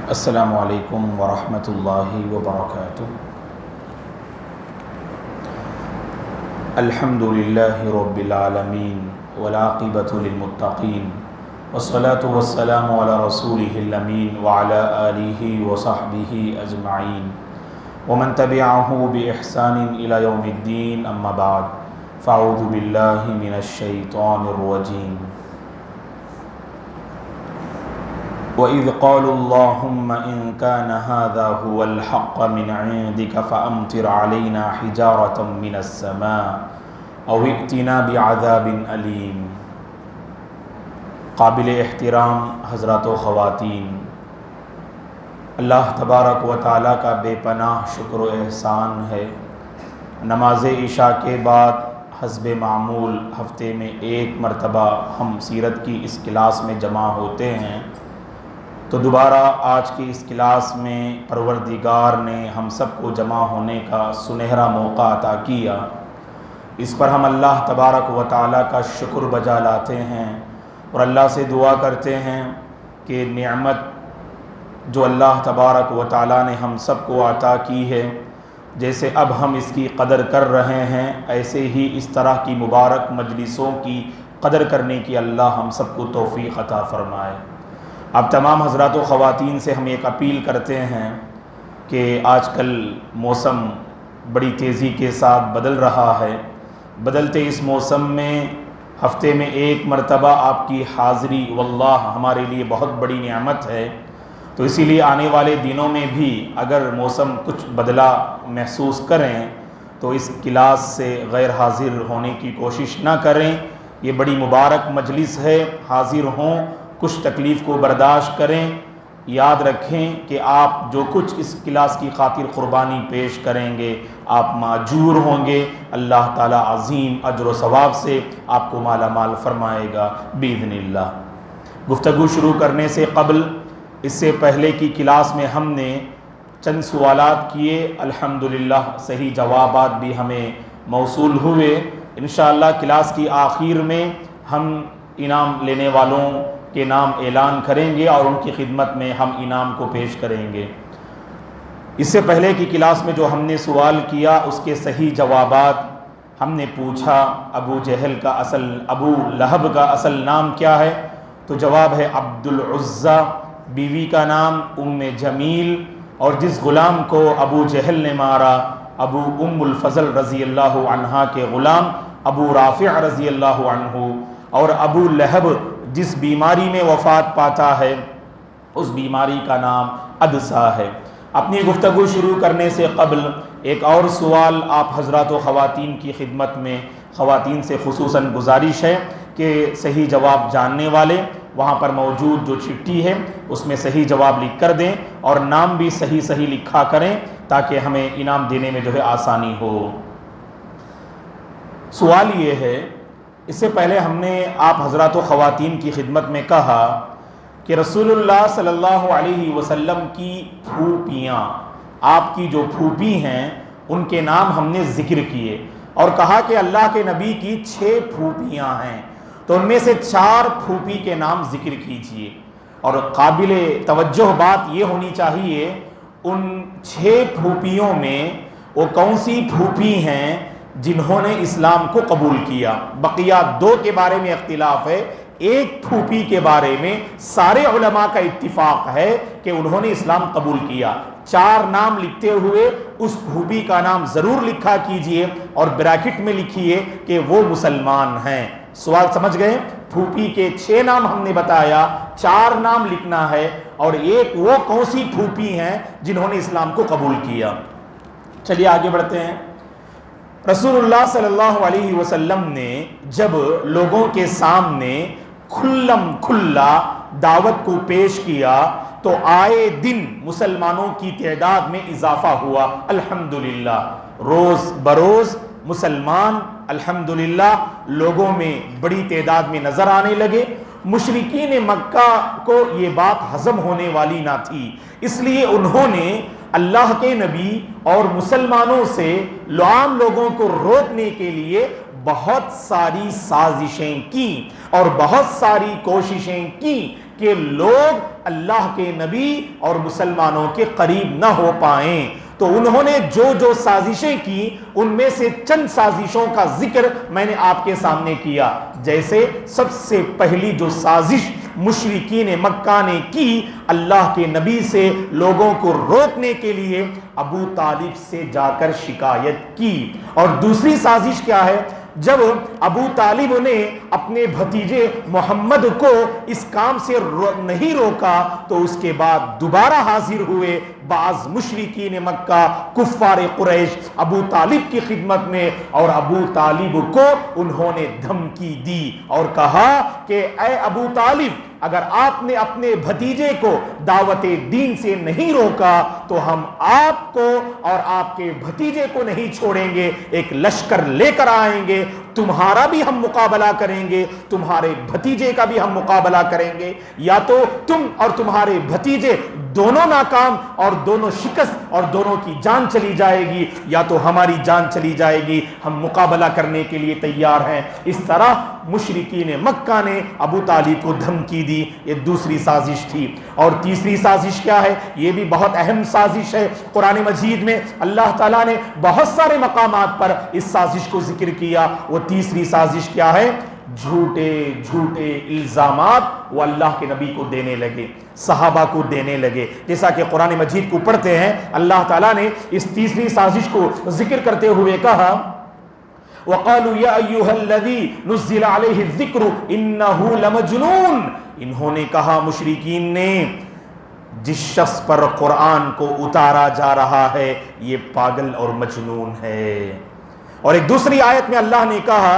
السلام علیکم ورحمۃ اللہ وبرکاتہ۔ الحمد للہ رب العالمین والعاقبۃ للمتقین والصلاة والسلام علی رسولہ الامین وعلی آلہ وصحبہ اجمعین ومن تبعہ بإحسان الی یوم الدین، اما بعد فاعوذ باللہ من الشیطان الرجیم۔ وَإِذْ قَالُوا اللَّهُمَّ إِن كَانَ هَذَا هُوَ الْحَقَّ مِنْ عِندِكَ فَأَمْطِرْ عَلَيْنَا حِجَارَةً مِنَ السَّمَاءِ أَوْ ائْتِنَا بِعَذَابٍ أَلِيمٍ۔ قابل احترام حضرات و خواتین، اللہ تبارک و تعالیٰ کا بے پناہ شکر و احسان ہے۔ نماز عشاء کے بعد حسب معمول ہفتے میں ایک مرتبہ ہم سیرت کی اس کلاس میں جمع ہوتے ہیں، تو دوبارہ آج کی اس کلاس میں پروردگار نے ہم سب کو جمع ہونے کا سنہرا موقع عطا کیا۔ اس پر ہم اللہ تبارک و تعالیٰ کا شکر بجا لاتے ہیں اور اللہ سے دعا کرتے ہیں کہ نعمت جو اللہ تبارک و تعالیٰ نے ہم سب کو عطا کی ہے، جیسے اب ہم اس کی قدر کر رہے ہیں، ایسے ہی اس طرح کی مبارک مجلسوں کی قدر کرنے کی اللہ ہم سب کو توفیق عطا فرمائے۔ اب تمام حضرات و خواتین سے ہم ایک اپیل کرتے ہیں کہ آج کل موسم بڑی تیزی کے ساتھ بدل رہا ہے۔ بدلتے اس موسم میں ہفتے میں ایک مرتبہ آپ کی حاضری واللہ ہمارے لیے بہت بڑی نعمت ہے، تو اسی لیے آنے والے دنوں میں بھی اگر موسم کچھ بدلا محسوس کریں تو اس کلاس سے غیر حاضر ہونے کی کوشش نہ کریں۔ یہ بڑی مبارک مجلس ہے، حاضر ہوں، کچھ تکلیف کو برداشت کریں۔ یاد رکھیں کہ آپ جو کچھ اس کلاس کی خاطر قربانی پیش کریں گے آپ ماجور ہوں گے، اللہ تعالیٰ عظیم اجر و ثواب سے آپ کو مالا مال فرمائے گا باذن اللہ۔ گفتگو شروع کرنے سے قبل، اس سے پہلے کی کلاس میں ہم نے چند سوالات کیے، الحمدللہ صحیح جوابات بھی ہمیں موصول ہوئے۔ انشاءاللہ کلاس کی آخر میں ہم انعام لینے والوں کے نام اعلان کریں گے اور ان کی خدمت میں ہم انعام کو پیش کریں گے۔ اس سے پہلے کی کلاس میں جو ہم نے سوال کیا اس کے صحیح جوابات، ہم نے پوچھا ابو لہب کا اصل نام کیا ہے، تو جواب ہے عبد العزیٰ، بیوی کا نام ام جمیل، اور جس غلام کو ابو جہل نے مارا ابو ام الفضل رضی اللہ عنہا کے غلام ابو رافع رضی اللہ عنہ، اور ابو لہب جس بیماری میں وفات پاتا ہے اس بیماری کا نام عدسہ ہے۔ اپنی گفتگو شروع کرنے سے قبل ایک اور سوال آپ حضرات و خواتین کی خدمت میں، خواتین سے خصوصاً گزارش ہے کہ صحیح جواب جاننے والے وہاں پر موجود جو چٹھی ہے اس میں صحیح جواب لکھ کر دیں اور نام بھی صحیح لکھا کریں تاکہ ہمیں انعام دینے میں جو ہے آسانی ہو۔ سوال یہ ہے، اس سے پہلے ہم نے آپ حضرات و خواتین کی خدمت میں کہا کہ رسول اللہ صلی اللہ علیہ وسلم کی پھوپھیاں، آپ کی جو پھوپھی ہیں ان کے نام ہم نے ذکر کیے اور کہا کہ اللہ کے نبی کی 6 پھوپھیاں ہیں، تو ان میں سے 4 پھوپھی کے نام ذکر کیجئے۔ اور قابل توجہ بات یہ ہونی چاہیے ان 6 پھوپھیوں میں وہ کون سی پھوپھی ہیں جنہوں نے اسلام کو قبول کیا۔ بقیہ 2 کے بارے میں اختلاف ہے، ایک پھوپھی کے بارے میں سارے علماء کا اتفاق ہے کہ انہوں نے اسلام قبول کیا۔ 4 نام لکھتے ہوئے اس پھوپھی کا نام ضرور لکھا کیجئے اور بریکٹ میں لکھیے کہ وہ مسلمان ہیں۔ سوال سمجھ گئے؟ پھوپھی کے 6 نام ہم نے بتایا، 4 نام لکھنا ہے اور ایک وہ کون سی پھوپھی ہیں جنہوں نے اسلام کو قبول کیا۔ چلیے آگے بڑھتے ہیں۔ رسول اللہ صلی اللہ علیہ وسلم نے جب لوگوں کے سامنے کھلم کھلا دعوت کو پیش کیا تو آئے دن مسلمانوں کی تعداد میں اضافہ ہوا، الحمدللہ۔ روز بروز مسلمان الحمدللہ لوگوں میں بڑی تعداد میں نظر آنے لگے۔ مشرکین مکہ کو یہ بات ہضم ہونے والی نہ تھی، اس لیے انہوں نے اللہ کے نبی اور مسلمانوں سے عام لوگوں کو روکنے کے لیے بہت ساری سازشیں کی اور بہت ساری کوششیں کی کہ لوگ اللہ کے نبی اور مسلمانوں کے قریب نہ ہو پائیں۔ تو انہوں نے جو سازشیں کی ان میں سے چند سازشوں کا ذکر میں نے آپ کے سامنے کیا۔ جیسے سب سے پہلی جو سازش مشرکین مکہ نے کی اللہ کے نبی سے لوگوں کو روکنے کے لیے ابو طالب سے جا کر شکایت کی۔ اور دوسری سازش کیا ہے؟ جب ابو طالب نے اپنے بھتیجے محمد کو اس کام سے نہیں روکا تو اس کے بعد دوبارہ حاضر ہوئے بعض مشرکین مکہ کفار قریش ابو طالب کی خدمت میں، اور ابو طالب کو انہوں نے دھمکی دی اور کہا کہ اے ابو طالب، اگر آپ نے اپنے بھتیجے کو دعوت دین سے نہیں روکا تو ہم آپ کو اور آپ کے بھتیجے کو نہیں چھوڑیں گے، ایک لشکر لے کر آئیں گے، تمہارا بھی ہم مقابلہ کریں گے، تمہارے بھتیجے کا بھی ہم مقابلہ کریں گے، یا تو تم اور تمہارے بھتیجے دونوں ناکام اور دونوں شکست اور دونوں کی جان چلی جائے گی، یا تو ہماری جان چلی جائے گی، ہم مقابلہ کرنے کے لیے تیار ہیں۔ اس طرح مشرکین مکہ نے ابو طالب کو دھمکی دی، یہ دوسری سازش تھی۔ اور تیسری سازش کیا ہے؟ یہ بھی بہت اہم سازش ہے، قرآن مجید میں اللہ تعالیٰ نے بہت سارے مقامات پر اس سازش کو ذکر کیا۔ وہ تیسری سازش کیا ہے؟ جھوٹے جھوٹے الزامات وہ اللہ کے نبی کو دینے لگے، صحابہ کو دینے لگے۔ جیسا کہ قرآن مجید کو پڑھتے ہیں، اللہ تعالیٰ نے اس تیسری سازش کو ذکر کرتے ہوئے کہا وَقَالُوا يَا أَيُّهَا الَّذِي نُزِّلَ عَلَيْهِ الذِّكْرُ إِنَّهُ لَمَجْنُونَ، انہوں نے کہا، مشرکین نے، جس شخص پر قرآن کو اتارا جا رہا ہے یہ پاگل اور مجنون ہے۔ اور ایک دوسری آیت میں اللہ نے کہا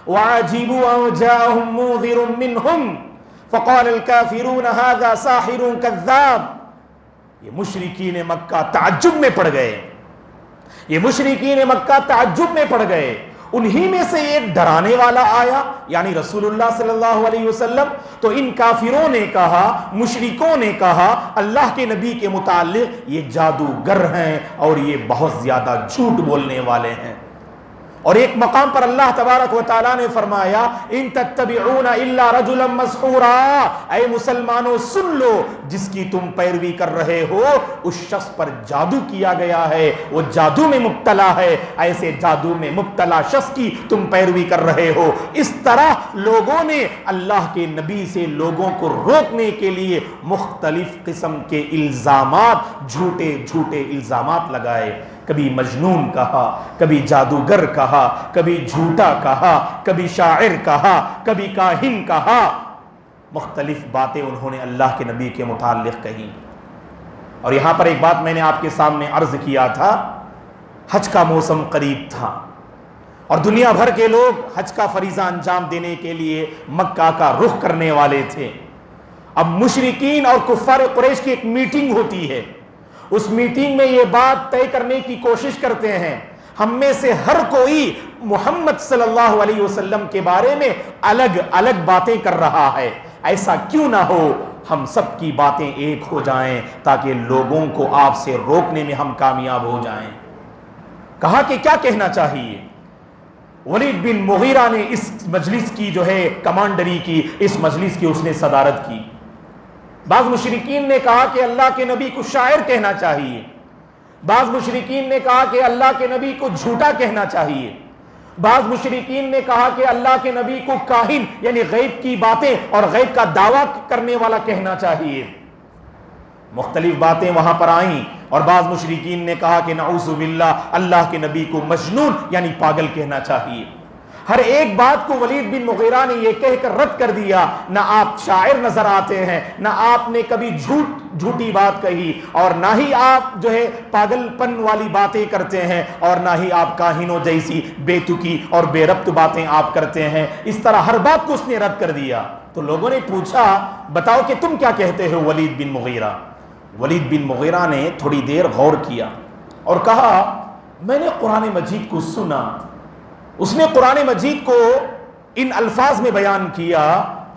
وَعَجِبُوا أَن جَاءَهُم مُنذِرٌ مِّنْهُمْ فَقَالَ الْكَافِرُونَ هَذَا سَاحِرٌ كَذَّابٌ۔ یہ مشرکین مکہ تعجب میں پڑ گئے، یہ مشرکین مکہ تعجب میں پڑ گئے۔ انہی میں سے ایک ڈرانے والا آیا، یعنی رسول اللہ صلی اللہ علیہ وسلم، تو ان کافروں نے کہا، مشرکوں نے کہا اللہ کے نبی کے متعلق یہ جادوگر ہیں اور یہ بہت زیادہ جھوٹ بولنے والے ہیں۔ اور ایک مقام پر اللہ تبارک و تعالیٰ نے فرمایا ان تتبعون الا رجلا مسحورا، اے مسلمانوں سن لو، جس کی تم پیروی کر رہے ہو اس شخص پر جادو کیا گیا ہے، وہ جادو میں مبتلا ہے، ایسے جادو میں مبتلا شخص کی تم پیروی کر رہے ہو۔ اس طرح لوگوں نے اللہ کے نبی سے لوگوں کو روکنے کے لیے مختلف قسم کے الزامات، جھوٹے جھوٹے الزامات لگائے۔ کبھی مجنون کہا، کبھی جادوگر کہا، کبھی جھوٹا کہا، کبھی شاعر کہا، کبھی کاہن کہا، مختلف باتیں انہوں نے اللہ کے نبی کے متعلق کہی۔ اور یہاں پر ایک بات میں نے آپ کے سامنے عرض کیا تھا، حج کا موسم قریب تھا اور دنیا بھر کے لوگ حج کا فریضہ انجام دینے کے لیے مکہ کا رخ کرنے والے تھے۔ اب مشرکین اور کفار قریش کی ایک میٹنگ ہوتی ہے، اس میٹنگ میں یہ بات طے کرنے کی کوشش کرتے ہیں ہم میں سے ہر کوئی محمد صلی اللہ علیہ وسلم کے بارے میں الگ الگ باتیں کر رہا ہے، ایسا کیوں نہ ہو ہم سب کی باتیں ایک ہو جائیں تاکہ لوگوں کو آپ سے روکنے میں ہم کامیاب ہو جائیں۔ کہا کہ کیا کہنا چاہیے؟ ولید بن مغیرہ نے اس مجلس کی جو ہے کمانڈری کی، اس مجلس کی اس نے صدارت کی۔ بعض مشرکین نے کہا کہ اللہ کے نبی کو شاعر کہنا چاہیے، بعض مشرکین نے کہا کہ اللہ کے نبی کو جھوٹا کہنا چاہیے، بعض مشرکین نے کہا کہ اللہ کے نبی کو کاہن یعنی غیب کی باتیں اور غیب کا دعویٰ کرنے والا کہنا چاہیے۔ مختلف باتیں وہاں پر آئیں اور بعض مشرکین نے کہا کہ نعوذ باللہ اللہ کے نبی کو مجنون یعنی پاگل کہنا چاہیے۔ ہر ایک بات کو ولید بن مغیرہ نے یہ کہہ کر رد کر دیا، نہ آپ شاعر نظر آتے ہیں، نہ آپ نے کبھی جھوٹی بات کہی، اور نہ ہی آپ جو ہے پاگل پن والی باتیں کرتے ہیں، اور نہ ہی آپ کاہنوں جیسی بے تکی اور بے ربط باتیں آپ کرتے ہیں۔ اس طرح ہر بات کو اس نے رد کر دیا۔ تو لوگوں نے پوچھا بتاؤ کہ تم کیا کہتے ہو ولید بن مغیرہ؟ ولید بن مغیرہ نے تھوڑی دیر غور کیا اور کہا میں نے قرآن مجید کو سنا، اس نے قرآن مجید کو ان الفاظ میں بیان کیا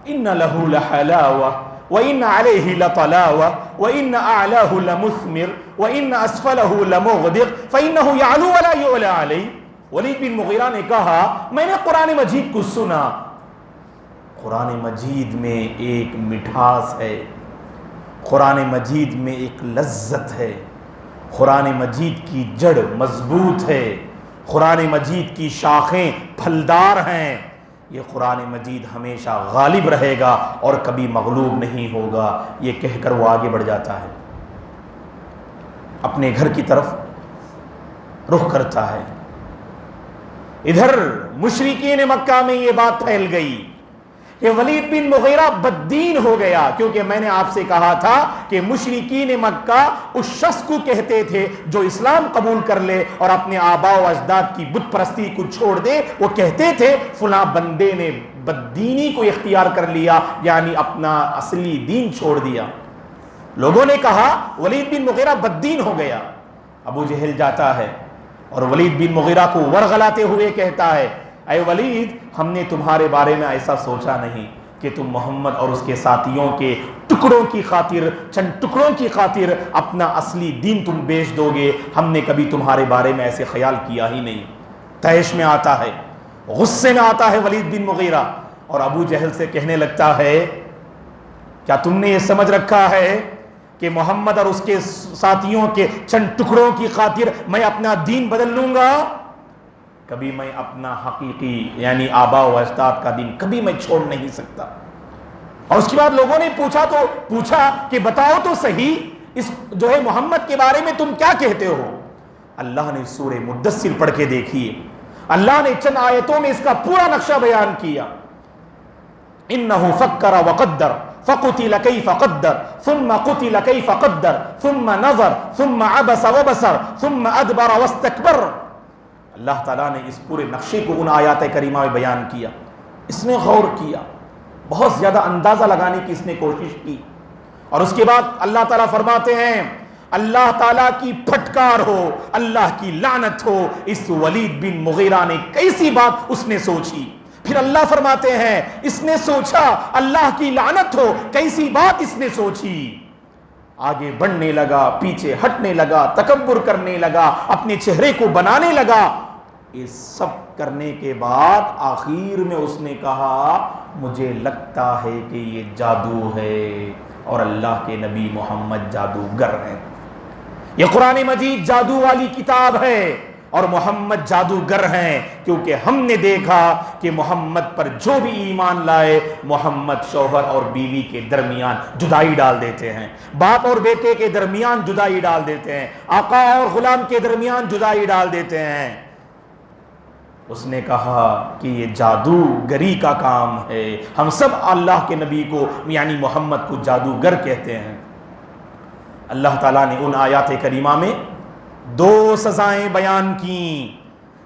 ان لہ لحلاوہ وان علیہ لطلاوہ وان اعلاہ لمثمر وان اسفلہ لمغدق فانہ یعلو ولا یعلی علیہ۔ ولید بن مغیرہ نے کہا میں نے قرآن مجید کو سنا، قرآن مجید میں ایک مٹھاس ہے، قرآن مجید میں ایک لذت ہے، قرآن مجید کی جڑ مضبوط ہے، قرآن مجید کی شاخیں پھلدار ہیں۔ یہ قرآن مجید ہمیشہ غالب رہے گا اور کبھی مغلوب نہیں ہوگا، یہ کہہ کر وہ آگے بڑھ جاتا ہے، اپنے گھر کی طرف رخ کرتا ہے۔ ادھر مشرکین مکہ میں یہ بات پھیل گئی کہ ولید بن مغیرہ بددین ہو گیا، کیونکہ میں نے آپ سے کہا تھا کہ مشرکین مکہ اس شخص کو کہتے تھے جو اسلام قبول کر لے اور اپنے آباء و اجداد کی بت پرستی کو چھوڑ دے، وہ کہتے تھے فلاں بندے نے بددینی کو اختیار کر لیا، یعنی اپنا اصلی دین چھوڑ دیا۔ لوگوں نے کہا ولید بن مغیرہ بددین ہو گیا۔ ابو جہل جاتا ہے اور ولید بن مغیرہ کو ورغلاتے ہوئے کہتا ہے، اے ولید، ہم نے تمہارے بارے میں ایسا سوچا نہیں کہ تم محمد اور اس کے ساتھیوں کے ٹکڑوں کی خاطر، چند ٹکڑوں کی خاطر اپنا اصلی دین تم بیچ دو گے۔ ہم نے کبھی تمہارے بارے میں ایسے خیال کیا ہی نہیں۔ طیش میں آتا ہے، غصے میں آتا ہے ولید بن مغیرہ اور ابو جہل سے کہنے لگتا ہے، کیا تم نے یہ سمجھ رکھا ہے کہ محمد اور اس کے ساتھیوں کے چند ٹکڑوں کی خاطر میں اپنا دین بدل لوں گا؟ کبھی میں اپنا حقیقی یعنی آباء و اجداد کا دین کبھی میں چھوڑ نہیں سکتا۔ اور اس کے بعد لوگوں نے پوچھا کہ بتاؤ تو صحیح، اس جو ہے محمد کے بارے میں تم کیا کہتے ہو؟ اللہ نے سورہ مدثر پڑھ کے دیکھیے، اللہ نے چند آیتوں میں اس کا پورا نقشہ بیان کیا۔ انہ فکر وقدر فقتل کیف قدر ثم قتل کیف قدر ثم نظر ثم عبس وبصر ثم ادبر واستکبر۔ اللہ تعالیٰ نے اس پورے نقشے کو ان آیات کریمہ میں بیان کیا، اس نے غور کیا، بہت زیادہ اندازہ لگانے کی اس نے کوشش کی، اور اس کے بعد اللہ تعالیٰ فرماتے ہیں اللہ تعالیٰ کی پھٹکار ہو، اللہ کی لعنت ہو، اس ولید بن مغیرہ نے کیسی بات اس نے سوچی۔ پھر اللہ فرماتے ہیں اس نے سوچا، اللہ کی لعنت ہو، کیسی بات اس نے سوچی۔ آگے بڑھنے لگا، پیچھے ہٹنے لگا، تکبر کرنے لگا، اپنے چہرے کو بنانے لگا۔ یہ سب کرنے کے بعد آخر میں اس نے کہا مجھے لگتا ہے کہ یہ جادو ہے اور اللہ کے نبی محمد جادوگر ہیں۔ یہ قرآن مجید جادو والی کتاب ہے اور محمد جادوگر ہیں، کیونکہ ہم نے دیکھا کہ محمد پر جو بھی ایمان لائے، محمد شوہر اور بیوی کے درمیان جدائی ڈال دیتے ہیں، باپ اور بیٹے کے درمیان جدائی ڈال دیتے ہیں، آقا اور غلام کے درمیان جدائی ڈال دیتے ہیں۔ اس نے کہا کہ یہ جادوگری کا کام ہے، ہم سب اللہ کے نبی کو یعنی محمد کو جادوگر کہتے ہیں۔ اللہ تعالیٰ نے ان آیات کریمہ میں دو سزائیں بیان کی۔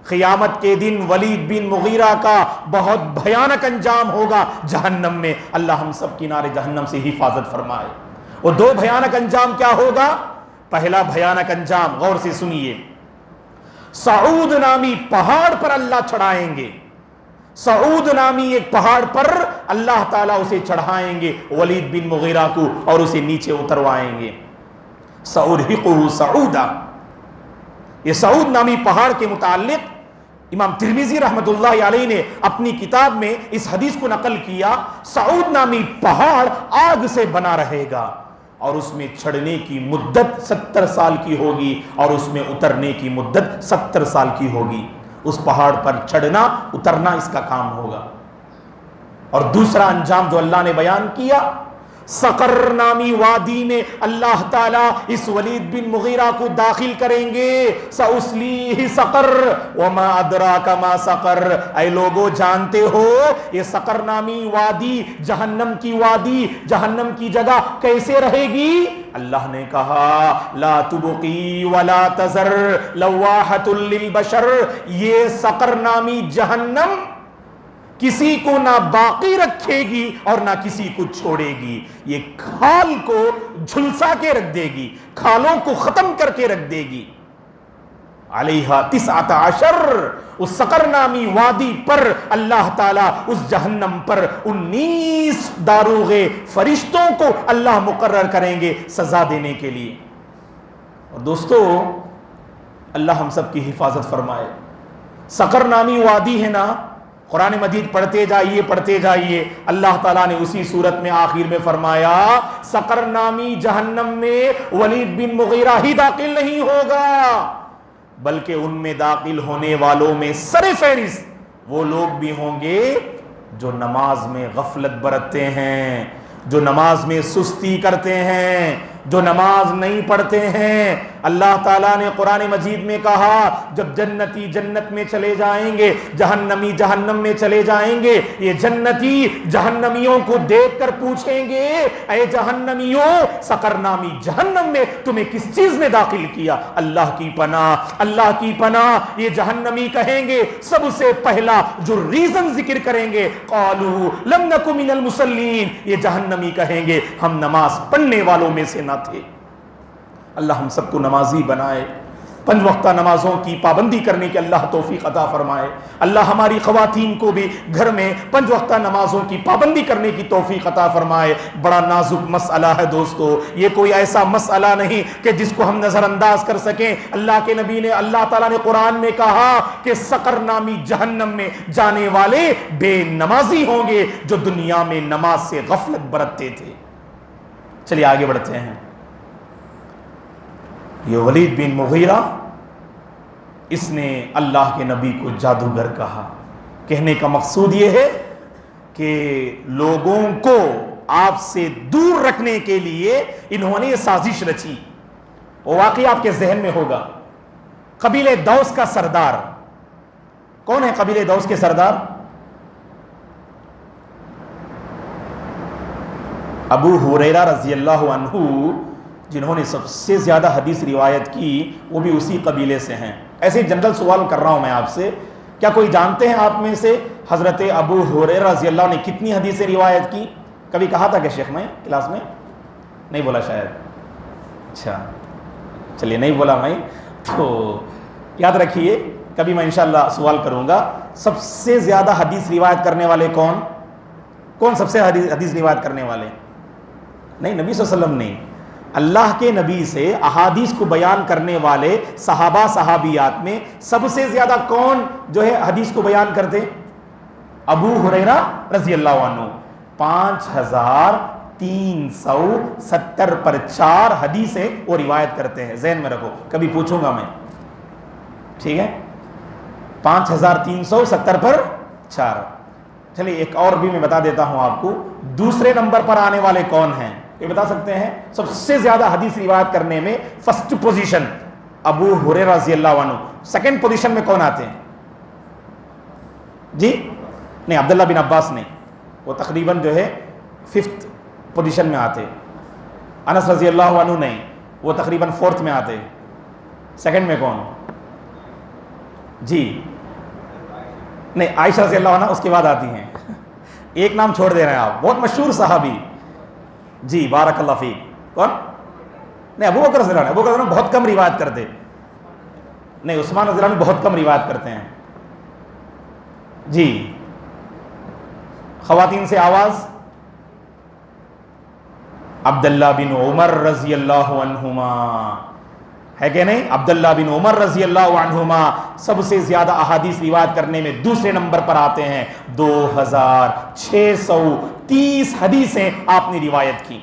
قیامت کے دن ولید بن مغیرہ کا بہت بھیانک انجام ہوگا جہنم میں، اللہ ہم سب کی نار جہنم سے حفاظت فرمائے۔ وہ دو بھیانک انجام کیا ہوگا؟ پہلا بھیانک انجام غور سے سنیے، سعود نامی پہاڑ پر اللہ چڑھائیں گے، سعود نامی ایک پہاڑ پر اللہ تعالیٰ اسے چڑھائیں گے ولید بن مغیرہ کو اور اسے نیچے اتروائیں گے۔ سأرهقه صعودا، یہ سعود نامی پہاڑ کے متعلق امام ترمذی رحمۃ اللہ علیہ نے اپنی کتاب میں اس حدیث کو نقل کیا، سعود نامی پہاڑ آگ سے بنا رہے گا اور اس میں چڑھنے کی مدت 70 سال کی ہوگی اور اس میں اترنے کی مدت 70 سال کی ہوگی۔ اس پہاڑ پر چڑھنا اترنا اس کا کام ہوگا۔ اور دوسرا انجام جو اللہ نے بیان کیا، سقر نامی وادی میں اللہ تعالیٰ اس ولید بن مغیرہ کو داخل کریں گے، سأسلیہ سقر وما ادراک ما سقر۔ اے لوگو جانتے ہو یہ سقر نامی وادی، جہنم کی وادی، جہنم کی جگہ کیسے رہے گی؟ اللہ نے کہا لا تبقی ولا تذر لواحۃ للبشر، یہ سقر نامی جہنم کسی کو نہ باقی رکھے گی اور نہ کسی کو چھوڑے گی، یہ کھال کو جھلسا کے رکھ دے گی، کھالوں کو ختم کر کے رکھ دے گی۔ علیہا 19، اس سقر نامی وادی پر اللہ تعالیٰ اس جہنم پر 19 داروغے فرشتوں کو اللہ مقرر کریں گے سزا دینے کے لیے۔ اور دوستو اللہ ہم سب کی حفاظت فرمائے۔ سقر نامی وادی ہے نا، قرآن مجید پڑھتے جائیے. اللہ تعالیٰ نے اسی صورت میں آخر میں فرمایا سقر نامی جہنم میں ولید بن مغیرہ ہی داخل نہیں ہوگا بلکہ ان میں داخل ہونے والوں میں سر فہرست وہ لوگ بھی ہوں گے جو نماز میں غفلت برتتے ہیں، جو نماز میں سستی کرتے ہیں، جو نماز نہیں پڑھتے ہیں. اللہ تعالیٰ نے قرآن مجید میں کہا جب جنتی جنت میں چلے جائیں گے، جہنمی جہنم میں چلے جائیں گے، یہ جنتی جہنمیوں کو دیکھ کر پوچھیں گے اے جہنمیوں سقر نامی جہنم میں تمہیں کس چیز نے داخل کیا؟ اللہ کی پناہ، اللہ کی پناہ. یہ جہنمی کہیں گے سب سے پہلا جو ریزن ذکر کریں گے قالوا لم نک من المصلین، یہ جہنمی کہیں گے ہم نماز پڑھنے والوں میں سے نہ تھے. اللہ ہم سب کو نمازی بنائے، 5 وقتہ نمازوں کی پابندی کرنے کی اللہ توفیق عطا فرمائے. اللہ ہماری خواتین کو بھی گھر میں 5 وقتہ نمازوں کی پابندی کرنے کی توفیق عطا فرمائے. بڑا نازک مسئلہ ہے دوستو، یہ کوئی ایسا مسئلہ نہیں کہ جس کو ہم نظر انداز کر سکیں. اللہ کے نبی نے، اللہ تعالیٰ نے قرآن میں کہا کہ سقر نامی جہنم میں جانے والے بے نمازی ہوں گے جو دنیا میں نماز سے غفلت برتتے تھے. چلیے آگے بڑھتے ہیں. یہ ولید بن مغیرہ اس نے اللہ کے نبی کو جادوگر کہا. کہنے کا مقصود یہ ہے کہ لوگوں کو آپ سے دور رکھنے کے لیے انہوں نے یہ سازش رچی. وہ واقعی آپ کے ذہن میں ہوگا. قبیلے دوس کا سردار کون ہے؟ قبیلے دوس کے سردار ابو ہریرہ رضی اللہ عنہ، جنہوں نے سب سے زیادہ حدیث روایت کی وہ بھی اسی قبیلے سے ہیں. ایسے ہی جنرل سوال کر رہا ہوں میں آپ سے، کیا کوئی جانتے ہیں آپ میں سے حضرت ابو ہریرہ رضی اللہ عنہ نے کتنی حدیثیں روایت کی؟ کبھی کہا تھا کہ شیخ میں کلاس میں؟ نہیں بولا شاید. اچھا چلیے نہیں بولا میں تو یاد رکھیے کبھی میں انشاءاللہ سوال کروں گا. سب سے زیادہ حدیث روایت کرنے والے کون سب سے حدیث روایت کرنے والے؟ نہیں، نبی صلی اللہ علیہ وسلم نہیں، اللہ کے نبی سے احادیث کو بیان کرنے والے صحابہ صحابیات میں سب سے زیادہ کون جو ہے حدیث کو بیان کرتے؟ ابو ہریرہ رضی اللہ عنہ. 5370 پر 4 حدیثیں وہ روایت کرتے ہیں. ذہن میں رکھو، کبھی پوچھوں گا میں، ٹھیک ہے؟ 5370 پر 4. چلیے ایک اور بھی میں بتا دیتا ہوں آپ کو. دوسرے نمبر پر آنے والے کون ہیں یہ بتا سکتے ہیں؟ سب سے زیادہ حدیث روایت کرنے میں فرسٹ پوزیشن ابو ہریرہ رضی اللہ عنہ. سیکنڈ پوزیشن میں کون آتے ہیں جی؟ نہیں، عبداللہ بن عباس نہیں، وہ تقریباً جو ہے 5th پوزیشن میں آتے. انس رضی اللہ عنہ نہیں، وہ تقریباً 4th میں آتے. سیکنڈ میں کون جی؟ نہیں، عائشہ رضی اللہ عنہ اس کے بعد آتی ہیں. ایک نام چھوڑ دے رہے ہیں آپ، بہت مشہور صحابی جی، بارک اللہ فیک. کون؟ نہیں، ابو بکر رضی اللہ عنہ. ابو بکر بہت کم روایت کرتے. نہیں، عثمان رضی اللہ عنہ بہت کم روایت کرتے ہیں جی. خواتین سے آواز. عبداللہ بن عمر رضی اللہ عنہما ہے کہ نہیں؟ عبداللہ بن عمر رضی اللہ عنہما سب سے زیادہ احادیث روایت کرنے میں دوسرے نمبر پر آتے ہیں. 2630 حدیثیں آپ نے روایت کی.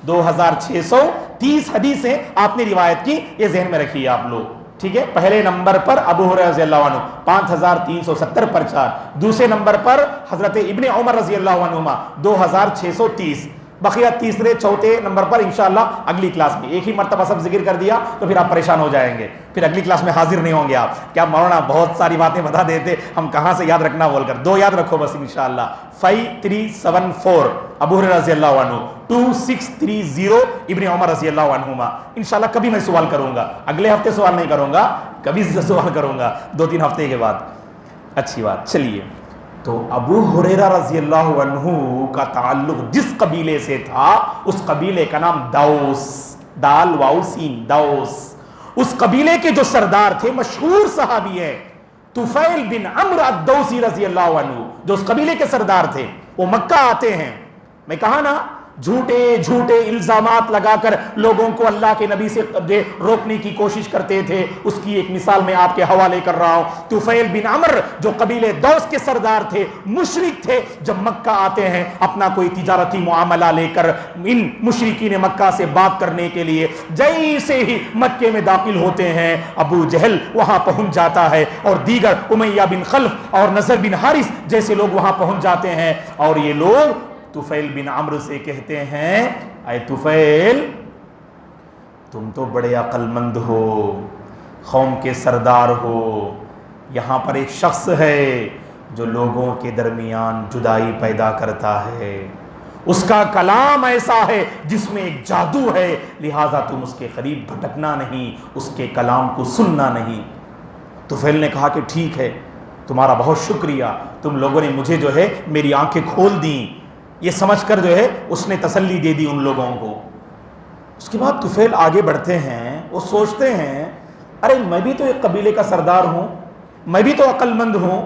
2630 حدیثیں آپ نے روایت کی. یہ ذہن میں رکھیے آپ لوگ، ٹھیک ہے؟ پہلے نمبر پر ابو ہریرہ رضی اللہ عنہ 5370 پر 4. دوسرے نمبر پر حضرت ابن عمر رضی اللہ عنہما 2630. بقیہ تیسرے چوتھے نمبر پر انشاءاللہ اگلی کلاس میں. ایک ہی مرتبہ سب ذکر کر دیا تو پھر آپ پریشان ہو جائیں گے، پھر اگلی کلاس میں حاضر نہیں ہوں گے آپ. کیا مولانا بہت ساری باتیں بتا دیتے، ہم کہاں سے یاد رکھنا بول کر. 2 یاد رکھو بس انشاءاللہ. 5374 ابو ہریرہ رضی اللہ عنہ، 2630 ابن عمر رضی اللہ عنہما. انشاءاللہ کبھی میں سوال کروں گا، اگلے ہفتے سوال نہیں کروں گا، کبھی سوال کروں گا 2-3 ہفتے کے بعد. اچھی بات. چلیے، تو ابو ہریرہ رضی اللہ عنہ کا تعلق جس قبیلے سے تھا اس قبیلے کا نام دوس، دال واو سین، دوس. اس قبیلے کے جو سردار تھے مشہور صحابی ہے طفیل بن عمرو الدوسی رضی اللہ عنہ، جو اس قبیلے کے سردار تھے. وہ مکہ آتے ہیں. میں کہا نا جھوٹے جھوٹے الزامات لگا کر لوگوں کو اللہ کے نبی سے روکنے کی کوشش کرتے تھے، اس کی ایک مثال میں آپ کے حوالے کر رہا ہوں۔ طفیل بن عمر جو قبیلے دوس کے سردار تھے، مشرک تھے، جب مکہ آتے ہیں اپنا کوئی تجارتی معاملہ لے کر ان مشرکین مکہ سے بات کرنے کے لیے، جیسے ہی مکے میں داخل ہوتے ہیں ابو جہل وہاں پہنچ جاتا ہے اور دیگر امیہ بن خلف اور نضر بن حارث جیسے لوگ وہاں پہنچ جاتے ہیں، اور یہ لوگ طفیل بن عمرو سے کہتے ہیں اے طفیل تم تو بڑے عقل مند ہو، قوم کے سردار ہو، یہاں پر ایک شخص ہے جو لوگوں کے درمیان جدائی پیدا کرتا ہے، اس کا کلام ایسا ہے جس میں ایک جادو ہے، لہٰذا تم اس کے قریب بھٹکنا نہیں، اس کے کلام کو سننا نہیں۔ طفیل نے کہا کہ ٹھیک ہے، تمہارا بہت شکریہ، تم لوگوں نے مجھے جو ہے میری آنکھیں کھول دیں، یہ سمجھ کر جو ہے اس نے تسلی دے دی ان لوگوں کو۔ اس کے بعد طفیل آگے بڑھتے ہیں، وہ سوچتے ہیں ارے میں بھی تو ایک قبیلے کا سردار ہوں، میں بھی تو عقل مند ہوں،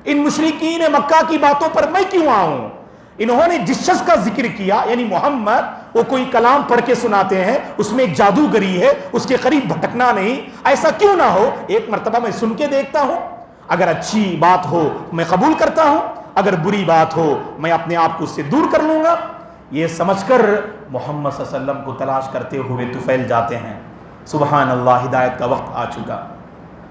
ان مشرکین مکہ کی باتوں پر میں کیوں آؤں؟ انہوں نے جس شخص کا ذکر کیا یعنی محمد، وہ کوئی کلام پڑھ کے سناتے ہیں، اس میں ایک جادوگری ہے، اس کے قریب بھٹکنا نہیں، ایسا کیوں نہ ہو ایک مرتبہ میں سن کے دیکھتا ہوں، اگر اچھی بات ہو میں قبول کرتا ہوں، اگر بری بات ہو میں اپنے آپ کو اس سے دور کر لوں گا۔ یہ سمجھ کر محمد صلی اللہ علیہ وسلم کو تلاش کرتے ہوئے طفیل جاتے ہیں۔ سبحان اللہ، ہدایت کا وقت آ چکا،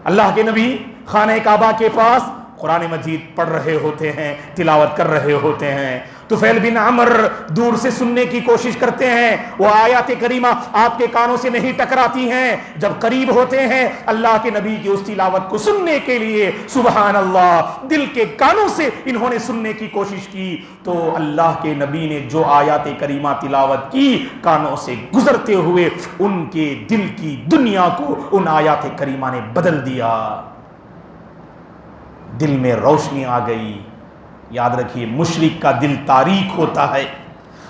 اللہ کے نبی خانہ کعبہ کے پاس قرآن مجید پڑھ رہے ہوتے ہیں، تلاوت کر رہے ہوتے ہیں۔ طفیل بن عمر دور سے سننے کی کوشش کرتے ہیں، وہ آیات کریمہ آپ کے کانوں سے نہیں ٹکراتی ہیں، جب قریب ہوتے ہیں اللہ کے نبی کی اس تلاوت کو سننے کے لیے، سبحان اللہ، دل کے کانوں سے انہوں نے سننے کی کوشش کی تو اللہ کے نبی نے جو آیات کریمہ تلاوت کی، کانوں سے گزرتے ہوئے ان کے دل کی دنیا کو ان آیات کریمہ نے بدل دیا، دل میں روشنی آ گئی۔ یاد رکھیے، مشرک کا دل تاریک ہوتا ہے،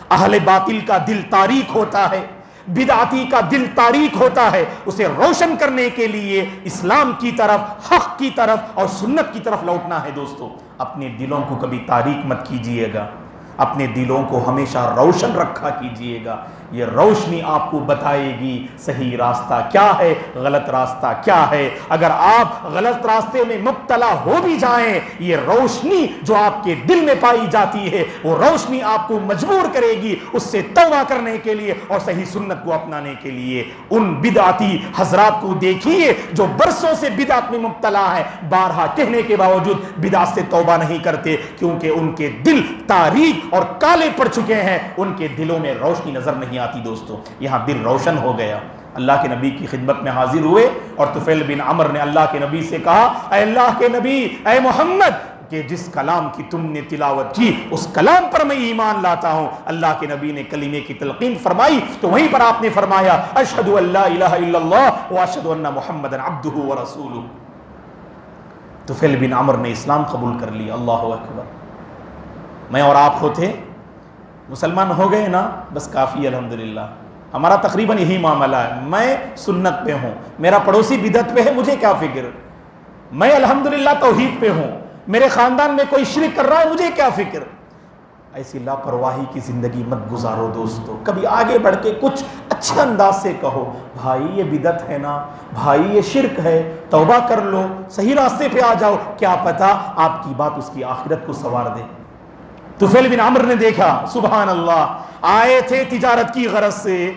اہل باطل کا دل تاریک ہوتا ہے، بدعتی کا دل تاریک ہوتا ہے، اسے روشن کرنے کے لیے اسلام کی طرف، حق کی طرف اور سنت کی طرف لوٹنا ہے۔ دوستو اپنے دلوں کو کبھی تاریک مت کیجیے گا، اپنے دلوں کو ہمیشہ روشن رکھا کیجیے گا، یہ روشنی آپ کو بتائے گی صحیح راستہ کیا ہے، غلط راستہ کیا ہے۔ اگر آپ غلط راستے میں مبتلا ہو بھی جائیں، یہ روشنی جو آپ کے دل میں پائی جاتی ہے، وہ روشنی آپ کو مجبور کرے گی اس سے توبہ کرنے کے لیے اور صحیح سنت کو اپنانے کے لیے۔ ان بدعتی حضرات کو دیکھیے جو برسوں سے بدعت میں مبتلا ہے، بارہا کہنے کے باوجود بدعت سے توبہ نہیں کرتے، کیونکہ ان کے دل تاریک اور کالے پڑ چکے ہیں، ان کے دلوں میں روشنی نظر نہیں آتی۔ دوستو یہاں دل روشن ہو گیا، اللہ کے نبی کی خدمت میں حاضر ہوئے اور طفیل بن عمر نے اللہ کے نبی سے کہا اے اللہ کے نبی، اے محمد، کہ جس کلام کی تم نے تلاوت کی اس کلام پر میں ایمان لاتا ہوں۔ اللہ کے نبی نے کلمے کی تلقین فرمائی تو وہیں پر آپ نے فرمایا اشہد ان لا الہ الا اللہ واشہد ان محمدا عبدہ ورسولہ۔ طفیل بن عمر نے اسلام قبول کر لیا۔ اللہ اکبر۔ میں اور آپ ہوتے مسلمان ہو گئے نا، بس کافی الحمدللہ۔ ہمارا تقریباً یہی معاملہ ہے، میں سنت پہ ہوں، میرا پڑوسی بدعت پہ ہے، مجھے کیا فکر، میں الحمدللہ توحید پہ ہوں، میرے خاندان میں کوئی شرک کر رہا ہے، مجھے کیا فکر۔ ایسی لاپرواہی کی زندگی مت گزارو دوستو، کبھی آگے بڑھ کے کچھ اچھے انداز سے کہو بھائی یہ بدعت ہے نا، بھائی یہ شرک ہے، توبہ کر لو، صحیح راستے پہ آ جاؤ، کیا پتہ آپ کی بات اس کی آخرت کو سنوار دے۔ طفیل بن عمر نے دیکھا، سبحان اللہ، آئے تھے تجارت کی غرض سے،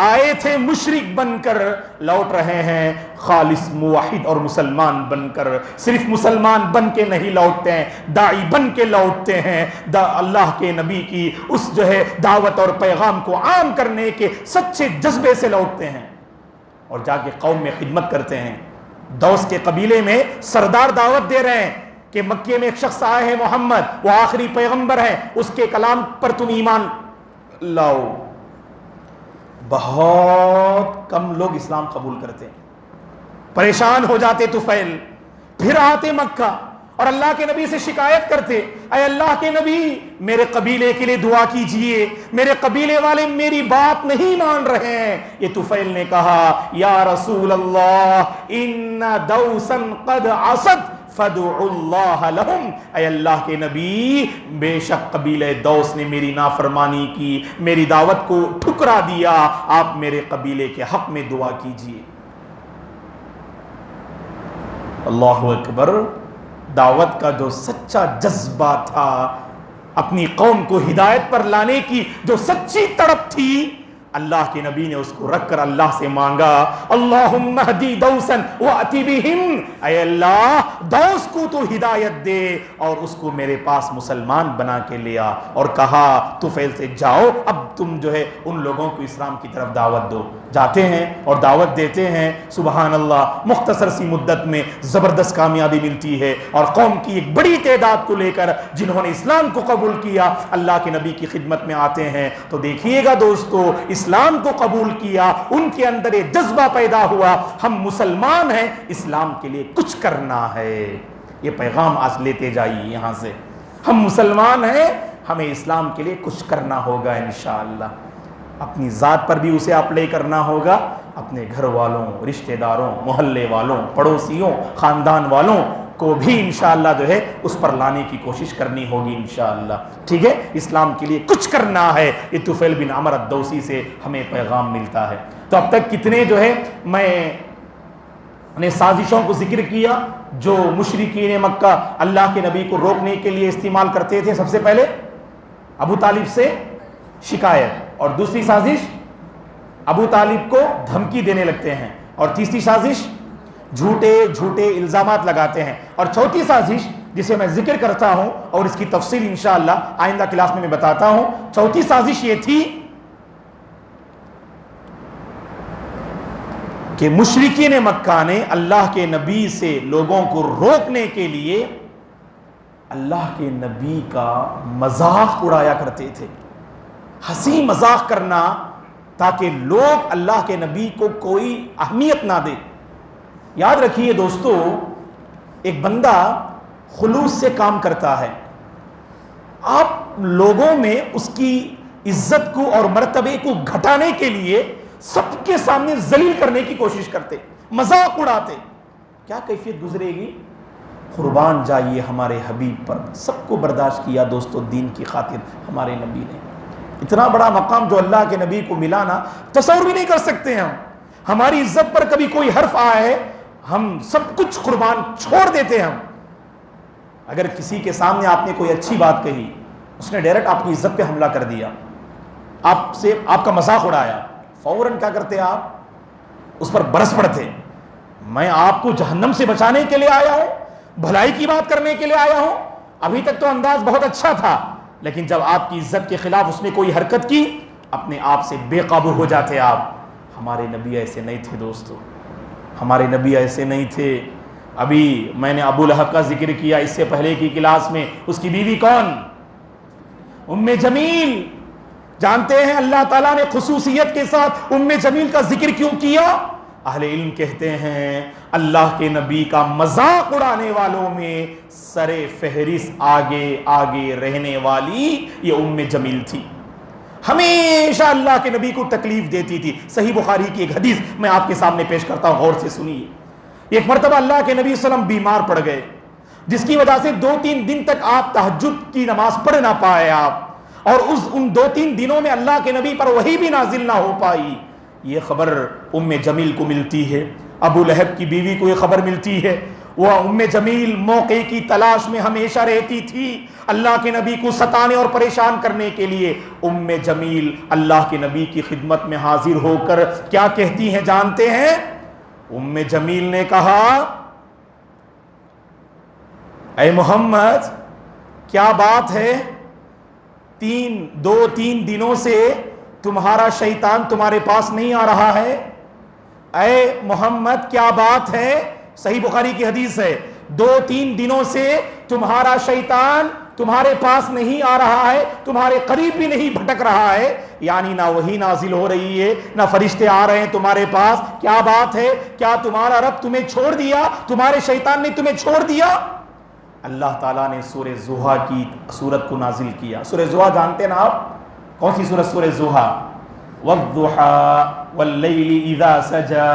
آئے تھے مشرک بن کر، لوٹ رہے ہیں خالص موحد اور مسلمان بن کر۔ صرف مسلمان بن کے نہیں لوٹتے ہیں، داعی بن کے لوٹتے ہیں، اللہ کے نبی کی اس جو ہے دعوت اور پیغام کو عام کرنے کے سچے جذبے سے لوٹتے ہیں اور جا کے قوم میں خدمت کرتے ہیں۔ دوس کے قبیلے میں سردار دعوت دے رہے ہیں کہ مکے میں ایک شخص آئے ہیں محمد، وہ آخری پیغمبر ہے، اس کے کلام پر تم ایمان لاؤ۔ بہت کم لوگ اسلام قبول کرتے، پریشان ہو جاتے طفیل، پھر آتے مکہ اور اللہ کے نبی سے شکایت کرتے اے اللہ کے نبی میرے قبیلے کے لیے دعا کیجئے، میرے قبیلے والے میری بات نہیں مان رہے ہیں۔ یہ طفیل نے کہا یا رسول اللہ ان دوسا قد عصت فَادْعُوا اللَّهَ لَهُمْ، اے اللہ کے نبی بے شک قبیلہ دوس نے میری نافرمانی کی، میری دعوت کو ٹھکرا دیا، آپ میرے قبیلے کے حق میں دعا کیجئے۔ اللہ اکبر۔ دعوت کا جو سچا جذبہ تھا، اپنی قوم کو ہدایت پر لانے کی جو سچی تڑپ تھی، اللہ کے نبی نے اس کو رکھ کر اللہ سے مانگا، اللہم اہدی دوسا وأتی بہم، اے اللہ دوس کو تو ہدایت دے اور اس کو میرے پاس مسلمان بنا کے لیا، اور کہا طفیل سے جاؤ اب تم جو ہے ان لوگوں کو اسلام کی طرف دعوت دو۔ جاتے ہیں اور دعوت دیتے ہیں، سبحان اللہ، مختصر سی مدت میں زبردست کامیابی ملتی ہے، اور قوم کی ایک بڑی تعداد کو لے کر جنہوں نے اسلام کو قبول کیا اللہ کے نبی کی خدمت میں آتے ہیں۔ تو دیکھیے گا دوستو، اسلام کو قبول کیا، ان کے اندر ایک جذبہ پیدا ہوا، ہم مسلمان ہیں، اسلام کے لیے کچھ کرنا ہے۔ یہ پیغام آج لیتے جائیے یہاں سے، ہم مسلمان ہیں، ہمیں اسلام کے لیے کچھ کرنا ہوگا انشاءاللہ۔ اپنی ذات پر بھی اسے اپلائی کرنا ہوگا، اپنے گھر والوں، رشتہ داروں، محلے والوں، پڑوسیوں، خاندان والوں کو بھی انشاءاللہ جو ہے اس پر لانے کی کوشش کرنی ہوگی انشاءاللہ۔ ٹھیک ہے، اسلام کے لیے کچھ کرنا ہے، یہ طفیل بن عمرو الدوسی سے ہمیں پیغام ملتا ہے۔ تو اب تک کتنے جو ہے میں نے سازشوں کو ذکر کیا جو مشرکین مکہ اللہ کے نبی کو روکنے کے لیے استعمال کرتے تھے۔ سب سے پہلے ابو طالب سے شکایت، اور دوسری سازش ابو طالب کو دھمکی دینے لگتے ہیں، اور تیسری سازش جھوٹے الزامات لگاتے ہیں، اور چوتھی سازش جسے میں ذکر کرتا ہوں اور اس کی تفصیل انشاءاللہ آئندہ کلاس میں بتاتا ہوں۔ چوتھی سازش یہ تھی کہ مشرکین مکہ نے اللہ کے نبی سے لوگوں کو روکنے کے لیے اللہ کے نبی کا مذاق اڑایا کرتے تھے، ہنسی مذاق کرنا، تاکہ لوگ اللہ کے نبی کو کوئی اہمیت نہ دے۔ یاد رکھیے دوستو، ایک بندہ خلوص سے کام کرتا ہے، آپ لوگوں میں اس کی عزت کو اور مرتبے کو گھٹانے کے لیے سب کے سامنے ذلیل کرنے کی کوشش کرتے، مذاق اڑاتے، کیا کیفیت گزرے گی؟ قربان جائیے ہمارے حبیب پر، سب کو برداشت کیا دوستو دین کی خاطر۔ ہمارے نبی نے اتنا بڑا مقام جو اللہ کے نبی کو ملا نا، تصور بھی نہیں کر سکتے ہم۔ ہماری عزت پر کبھی کوئی حرف آیا ہے، ہم سب کچھ قربان چھوڑ دیتے ہیں۔ ہم اگر کسی کے سامنے آپ نے کوئی اچھی بات کہی، اس نے ڈائریکٹ آپ کی عزت پہ حملہ کر دیا، آپ کا مذاق اڑایا، فوراً کیا کرتے آپ؟ اس پر برس پڑتے، میں آپ کو جہنم سے بچانے کے لیے آیا ہوں، بھلائی کی بات کرنے کے لیے آیا ہوں۔ ابھی تک تو انداز بہت اچھا تھا، لیکن جب آپ کی عزت کے خلاف اس نے کوئی حرکت کی، اپنے آپ سے بے قابو ہو جاتے آپ۔ ہمارے نبی ایسے نہیں تھے دوستو، ہمارے نبی ایسے نہیں تھے۔ ابھی میں نے ابو لہب کا ذکر کیا اس سے پہلے کی کلاس میں، اس کی بیوی کون؟ ام جمیل۔ جانتے ہیں اللہ تعالیٰ نے خصوصیت کے ساتھ ام جمیل کا ذکر کیوں کیا؟ اہل علم کہتے ہیں اللہ کے نبی کا مذاق اڑانے والوں میں سر فہرست آگے رہنے والی یہ ام جمیل تھی، ہمیشہ اللہ کے نبی کو تکلیف دیتی تھی۔ صحیح بخاری کی ایک حدیث میں آپ کے سامنے پیش کرتا ہوں، غور سے سنیے۔ ایک مرتبہ اللہ کے نبی صلی اللہ علیہ وسلم بیمار پڑ گئے، جس کی وجہ سے 2-3 دن تک آپ تہجد کی نماز پڑھ نہ پائے آپ، اور ان 2-3 دنوں میں اللہ کے نبی پر وحی بھی نازل نہ ہو پائی۔ یہ خبر ام جمیل کو ملتی ہے، ابو لہب کی بیوی کو یہ خبر ملتی ہے۔ وہ ام جمیل موقع کی تلاش میں ہمیشہ رہتی تھی، اللہ کے نبی کو ستانے اور پریشان کرنے کے لیے۔ ام جمیل اللہ کے نبی کی خدمت میں حاضر ہو کر کیا کہتی ہیں جانتے ہیں؟ ام جمیل نے کہا، اے محمد کیا بات ہے، 2-3 دنوں سے تمہارا شیطان تمہارے پاس نہیں آ رہا ہے؟ اے محمد کیا بات ہے؟ صحیح بخاری کی حدیث ہے، 2-3 دنوں سے تمہارا شیطان تمہارے پاس نہیں آ رہا ہے، تمہارے قریب بھی نہیں بھٹک رہا ہے، یعنی نہ وحی نازل ہو رہی ہے، نہ فرشتے آ رہے ہیں تمہارے پاس۔ کیا بات ہے؟ کیا تمہارا رب تمہیں چھوڑ دیا؟ تمہارے شیطان نے تمہیں چھوڑ دیا؟ اللہ تعالیٰ نے سورہ زحا کی سورت کو نازل کیا۔ سورہ زحا جانتے ہیں نا آپ؟ کون سی سورت؟ سورہ زحا۔ والضحى واللیل اذا سجى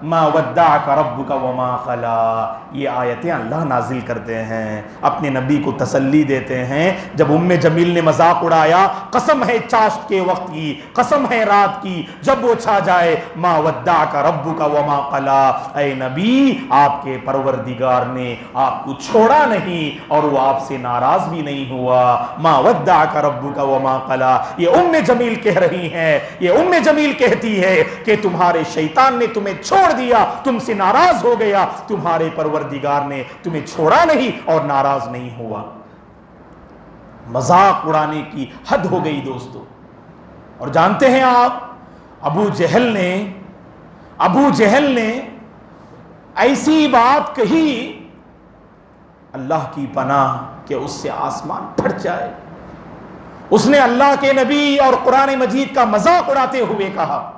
ما ودعك ربك وما قلى. یہ آیتیں اللہ نازل کرتے ہیں، اپنے نبی کو تسلی دیتے ہیں. جب جمیل نے مذاق اڑایا، قسم ہے چاشت کے وقت کی، قسم ہے رات کی جب وہ چھا جائے، ما ودعك ربك وما قلى. اے نبی، آپ کے پروردگار نے آپ کو چھوڑا نہیں اور وہ آپ سے ناراض بھی نہیں ہوا. ما ودعك ربك وما قلى. یہ جمیل کہہ رہی ہیں، یہ جمیل کہتی ہے کہ تمہارے شیطان نے تمہیں چھوڑ دیا، تم سے ناراض ہو گیا، تمہارے پروردگار نے تمہیں چھوڑا نہیں اور ناراض نہیں ہوا. مذاق اڑانے کی حد ہو گئی دوستو. اور جانتے ہیں آپ، ابو جہل نے ایسی بات کہی، اللہ کی پناہ کہ اس سے آسمان پھٹ جائے. اس نے اللہ کے نبی اور قرآن مجید کا مذاق اڑاتے ہوئے کہا.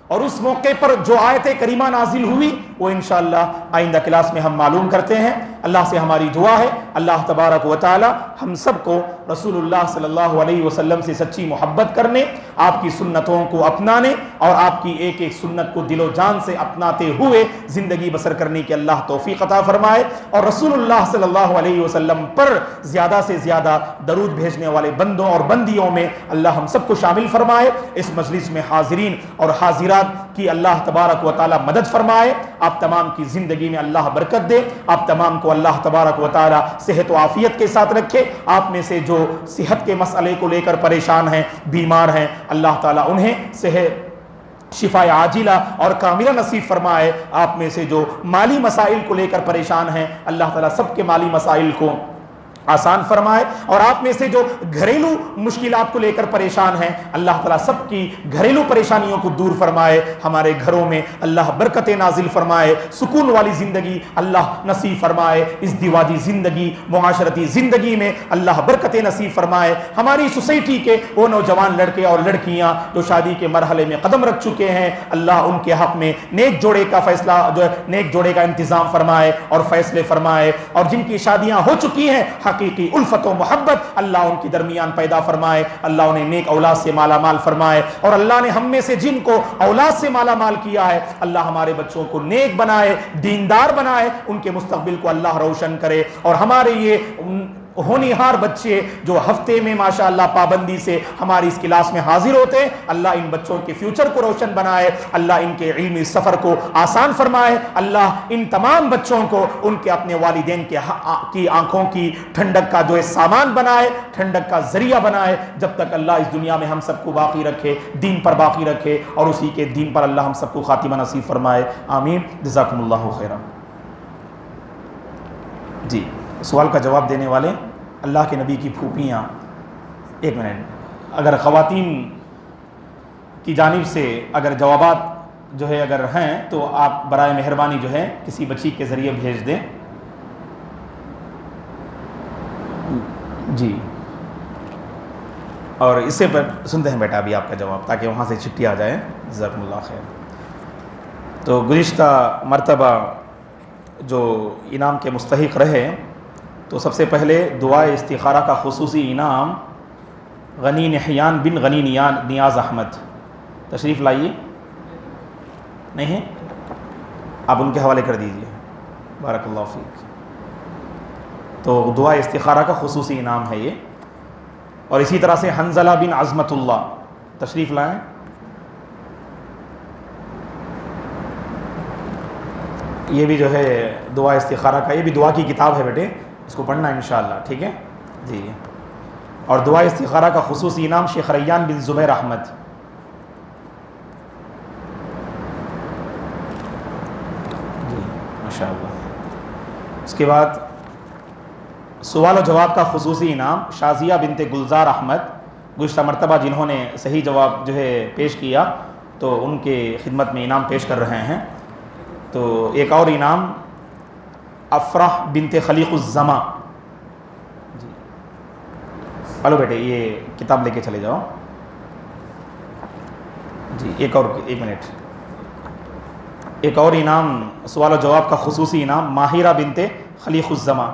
اور اس موقع پر جو آیت کریمہ نازل ہوئی وہ انشاءاللہ آئندہ کلاس میں ہم معلوم کرتے ہیں. اللہ سے ہماری دعا ہے اللہ تبارک و تعالی ہم سب کو رسول اللہ صلی اللہ علیہ وسلم سے سچی محبت کرنے، آپ کی سنتوں کو اپنانے اور آپ کی ایک ایک سنت کو دل و جان سے اپناتے ہوئے زندگی بسر کرنے کی اللہ توفیق عطا فرمائے. اور رسول اللہ صلی اللہ علیہ وسلم پر زیادہ سے زیادہ درود بھیجنے والے بندوں اور بندیوں میں اللہ ہم سب کو شامل فرمائے. اس مجلس میں حاضرین اور حاضرات کی اللہ تبارک و تعالی مدد فرمائے. آپ تمام کی زندگی میں اللہ برکت دے. آپ تمام کو اللہ تبارک و تعالی صحت و عافیت کے ساتھ رکھے. آپ میں سے جو صحت کے مسئلے کو لے کر پریشان ہیں، بیمار ہیں، اللہ تعالیٰ انہیں صحت شفا عاجلہ اور کاملہ نصیب فرمائے. آپ میں سے جو مالی مسائل کو لے کر پریشان ہیں، اللہ تعالیٰ سب کے مالی مسائل کو آسان فرمائے. اور آپ میں سے جو گھریلو مشکلات کو لے کر پریشان ہیں، اللہ تعالیٰ سب کی گھریلو پریشانیوں کو دور فرمائے. ہمارے گھروں میں اللہ برکتیں نازل فرمائے، سکون والی زندگی اللہ نصیب فرمائے. ازدواجی زندگی، معاشرتی زندگی میں اللہ برکتیں نصیب فرمائے. ہماری سوسائٹی کے وہ نوجوان لڑکے اور لڑکیاں جو شادی کے مرحلے میں قدم رکھ چکے ہیں، اللہ ان کے حق میں نیک جوڑے کا فیصلہ جو ہے نیک جوڑے کا انتظام فرمائے اور فیصلے فرمائے. اور جن کی شادیاں ہو چکی ہیں، حقیقی الفت و محبت اللہ ان کی درمیان پیدا فرمائے. اللہ انہیں نیک اولاد سے مالا مال فرمائے. اور اللہ نے ہم میں سے جن کو اولاد سے مالا مال کیا ہے، اللہ ہمارے بچوں کو نیک بنائے، دیندار بنائے، ان کے مستقبل کو اللہ روشن کرے. اور ہمارے یہ ہونہار بچے جو ہفتے میں ماشاءاللہ پابندی سے ہماری اس کلاس میں حاضر ہوتے ہیں، اللہ ان بچوں کے فیوچر کو روشن بنائے. اللہ ان کے علمی سفر کو آسان فرمائے. اللہ ان تمام بچوں کو ان کے اپنے والدین کی آنکھوں کی ٹھنڈک کا جو ہے سامان بنائے، ٹھنڈک کا ذریعہ بنائے. جب تک اللہ اس دنیا میں ہم سب کو باقی رکھے، دین پر باقی رکھے، اور اسی کے دین پر اللہ ہم سب کو خاتمہ نصیب فرمائے. آمین. جزاکم اللہ خیرا. جی، سوال کا جواب دینے والے اللہ کے نبی کی پھوپھیاں. ایک منٹ، اگر خواتین کی جانب سے اگر جوابات جو ہے اگر ہیں تو آپ برائے مہربانی جو ہے کسی بچی کے ذریعے بھیج دیں. جی، اور اس سے سنتے ہیں بیٹا ابھی آپ کا جواب تاکہ وہاں سے چھٹی آ جائے. جزاکم اللہ خیر. تو گزشتہ مرتبہ جو انعام کے مستحق رہے، تو سب سے پہلے دعائے استخارہ کا خصوصی انعام غنی نحیان بن غنی نیاز احمد. تشریف لائیے. نہیں ہے؟ آپ ان کے حوالے کر دیجئے. بارک اللہ فیک. تو دعائے استخارہ کا خصوصی انعام ہے یہ. اور اسی طرح سے حنزلہ بن عظمت اللہ تشریف لائیں. یہ بھی جو ہے دعا استخارہ کا، یہ بھی دعا کی کتاب ہے بیٹے، اس کو پڑھنا انشاءاللہ. ٹھیک ہے جی. اور دعا استخارہ کا خصوصی انعام شیخ ریان بن زبیر احمد. جی ماشاءاللہ. اس کے بعد سوال و جواب کا خصوصی انعام شازیہ بنت گلزار احمد. گزشتہ مرتبہ جنہوں نے صحیح جواب جو ہے پیش کیا تو ان کے خدمت میں انعام پیش کر رہے ہیں. تو ایک اور انعام افراح بنت خلیق الزما. جی ہلو بیٹے، یہ کتاب لے کے چلے جاؤ. جی ایک منٹ. ایک اور انعام سوال و جواب کا خصوصی انعام ماہرہ بنت خلیق الزما.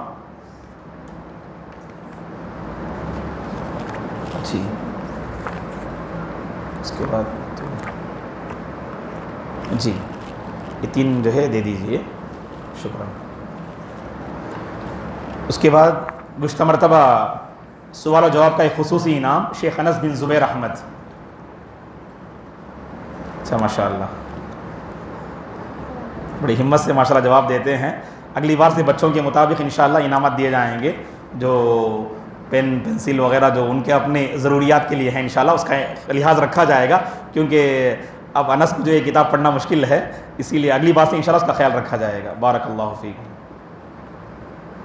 جی اس کے بعد جی یہ 3 جو ہے دے دیجئے، شکریہ۔ اس کے بعد گزشتہ مرتبہ سوال و جواب کا ایک خصوصی انعام شیخ انس بن زبیر احمد، اچھا ماشاء اللہ، بڑی ہمت سے ماشاء اللہ جواب دیتے ہیں۔ اگلی بار سے بچوں کے مطابق انشاءاللہ انعامات دیے جائیں گے، جو پین پنسل وغیرہ جو ان کے اپنے ضروریات کے لیے ہیں انشاءاللہ اس کا لحاظ رکھا جائے گا، کیونکہ اب انس کو جو یہ کتاب پڑھنا مشکل ہے، اسی لیے اگلی بار سے انشاءاللہ اس کا خیال رکھا جائے گا۔ بارک اللہ فیکم۔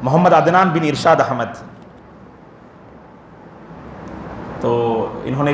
محمد عدنان بن ارشاد احمد، تو انہوں نے بھی